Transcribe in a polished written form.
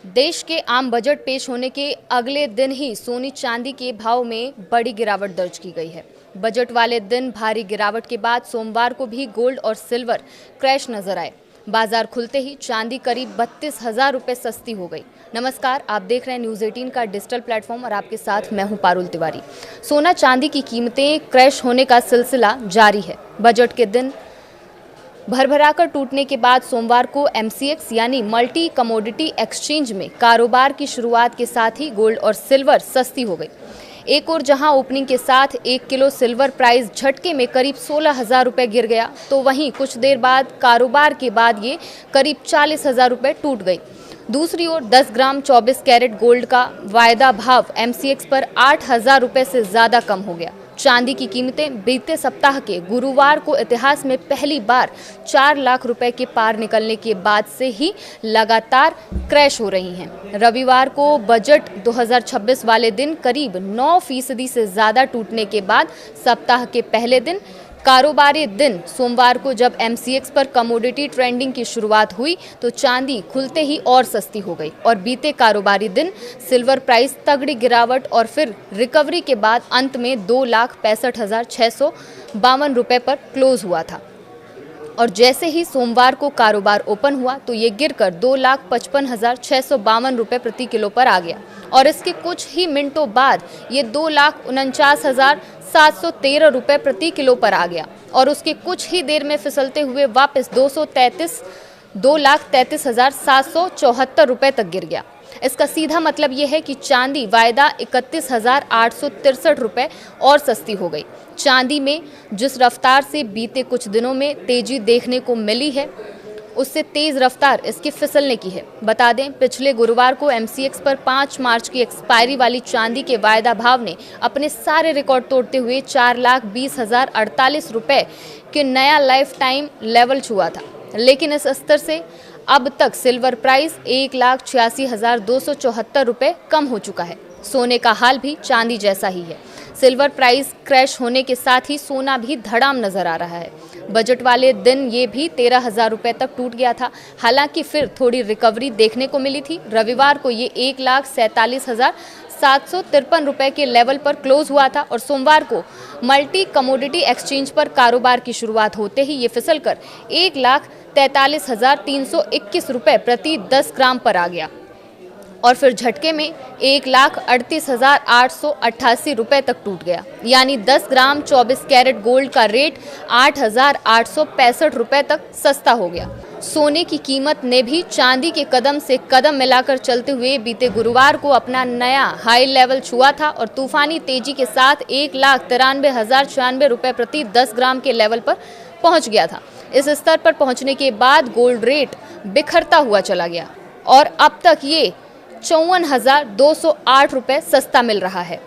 देश के आम बजट पेश होने के अगले दिन ही सोने चांदी के भाव में बड़ी गिरावट दर्ज की गई है। बजट वाले दिन भारी गिरावट के बाद सोमवार को भी गोल्ड और सिल्वर क्रैश नजर आए। बाजार खुलते ही चांदी करीब 32,000 रुपए सस्ती हो गई। नमस्कार, आप देख रहे हैं न्यूज़ 18 का डिजिटल प्लेटफॉर्म और आपके साथ मैं हूं पारुल तिवारी। सोना चांदी की कीमतें क्रैश होने का सिलसिला जारी है। बजट के दिन भरभराकर टूटने के बाद सोमवार को MCX यानी मल्टी कमोडिटी एक्सचेंज में कारोबार की शुरुआत के साथ ही गोल्ड और सिल्वर सस्ती हो गई। एक और जहां ओपनिंग के साथ 1 किलो सिल्वर प्राइस झटके में करीब 16,000 रुपए गिर गया, तो वहीं कुछ देर बाद कारोबार के बाद ये करीब 40,000 रुपए टूट गई। दूसरी ओर 10 ग्राम 24 कैरेट गोल्ड का वायदा भाव MCX पर 8,000 रुपए से ज्यादा कम हो गया। चांदी की कीमतें बीते सप्ताह के गुरुवार को इतिहास में पहली बार 4 लाख रुपए के पार निकलने के बाद से ही लगातार क्रैश हो रही हैं। रविवार को बजट 2026 वाले दिन करीब 9% से ज़्यादा टूटने के बाद सप्ताह के पहले दिन कारोबारी दिन सोमवार को जब MCX पर कमोडिटी ट्रेंडिंग की शुरुआत हुई तो चांदी खुलते ही और सस्ती हो गई और बीते कारोबारी दिन सिल्वर प्राइस तगड़ी गिरावट और फिर रिकवरी के बाद अंत में 2,65,652 रुपए पर क्लोज हुआ था। और जैसे ही सोमवार को कारोबार ओपन हुआ तो ये गिरकर 2,55,652 रुपए प्रति किलो पर आ गया और इसके कुछ ही मिनटों बाद ये 2,49,713 रुपए प्रति किलो पर आ गया और उसके कुछ ही देर में फिसलते हुए वापस 2,33,774 रुपए तक गिर गया। इसका सीधा मतलब यह है कि चांदी वायदा 31,863 रुपए और सस्ती हो गई। चांदी में जिस रफ्तार से बीते कुछ दिनों में तेजी देखने को मिली है, उससे तेज रफ्तार इसके फिसलने की है। बता दें, पिछले गुरुवार को MCX पर 5 मार्च की एक्सपायरी वाली चांदी के वायदा भाव ने अपने सारे रिकॉर्ड तोड़ते हुए 4,20,048 रुपए के नया लाइफ टाइम लेवल छुआ था। लेकिन इस स्तर से अब तक सिल्वर प्राइस 1,86,274 रुपए कम हो चुका है। सोने का हाल भी चांदी जैसा ही है। सिल्वर प्राइस क्रैश होने के साथ ही सोना भी धड़ाम नजर आ रहा है। बजट वाले दिन ये भी 13,000 रुपए तक टूट गया था। हालांकि फिर थोड़ी रिकवरी देखने को मिली थी। रविवार को ये 1,47,753 रुपए के लेवल पर क्लोज हुआ था और सोमवार को मल्टी कमोडिटी एक्सचेंज पर कारोबार की शुरुआत होते ही ये फिसलकर 1,43,321 रुपए प्रति 10 ग्राम पर आ गया और फिर झटके में 1,38,888 रुपए तक टूट गया। यानी 10 ग्राम 24 कैरेट गोल्ड का रेट 8,865 रुपए तक सस्ता हो गया। सोने की कीमत ने भी चांदी के कदम से कदम मिलाकर चलते हुए बीते गुरुवार को अपना नया हाई लेवल छुआ था और तूफानी तेजी के साथ 1,93,096 रुपए प्रति 10 ग्राम के लेवल पर पहुंच गया था। इस स्तर पर पहुंचने के बाद गोल्ड रेट बिखरता हुआ चला गया और अब तक ये 54,208 रुपए सस्ता मिल रहा है।